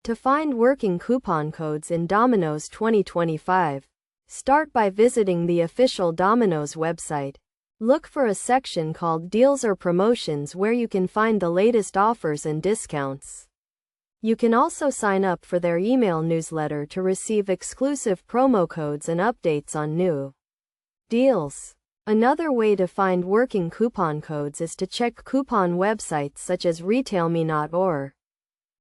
To find working coupon codes in Domino's 2025, start by visiting the official Domino's website. Look for a section called Deals or Promotions where you can find the latest offers and discounts. You can also sign up for their email newsletter to receive exclusive promo codes and updates on new deals. Another way to find working coupon codes is to check coupon websites such as RetailMe or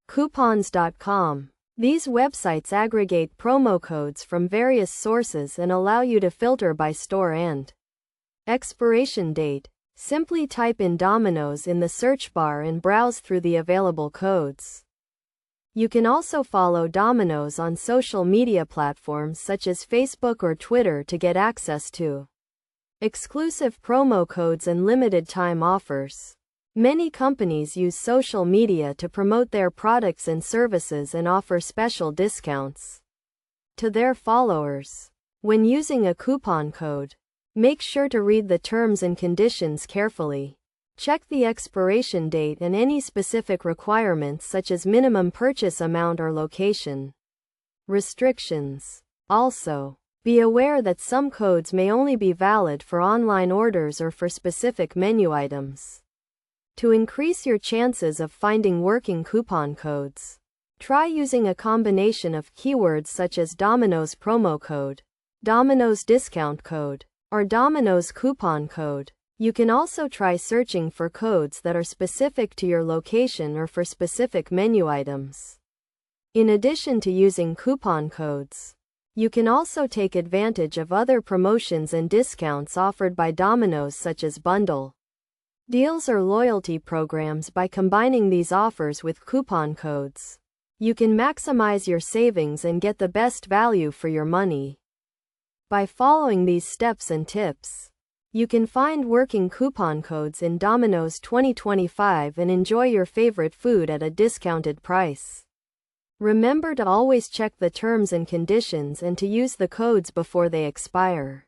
Coupons.com. These websites aggregate promo codes from various sources and allow you to filter by store and expiration date. Simply type in Domino's in the search bar and browse through the available codes. You can also follow Domino's on social media platforms such as Facebook or Twitter to get access to exclusive promo codes and limited time offers. Many companies use social media to promote their products and services and offer special discounts to their followers. When using a coupon code, make sure to read the terms and conditions carefully. Check the expiration date and any specific requirements such as minimum purchase amount or location restrictions. Also, be aware that some codes may only be valid for online orders or for specific menu items. To increase your chances of finding working coupon codes, try using a combination of keywords such as Domino's promo code, Domino's discount code, or Domino's coupon code. You can also try searching for codes that are specific to your location or for specific menu items. In addition to using coupon codes, you can also take advantage of other promotions and discounts offered by Domino's such as bundle deals or loyalty programs. By combining these offers with coupon codes, you can maximize your savings and get the best value for your money. By following these steps and tips, you can find working coupon codes in Domino's 2025 and enjoy your favorite food at a discounted price. Remember to always check the terms and conditions and to use the codes before they expire.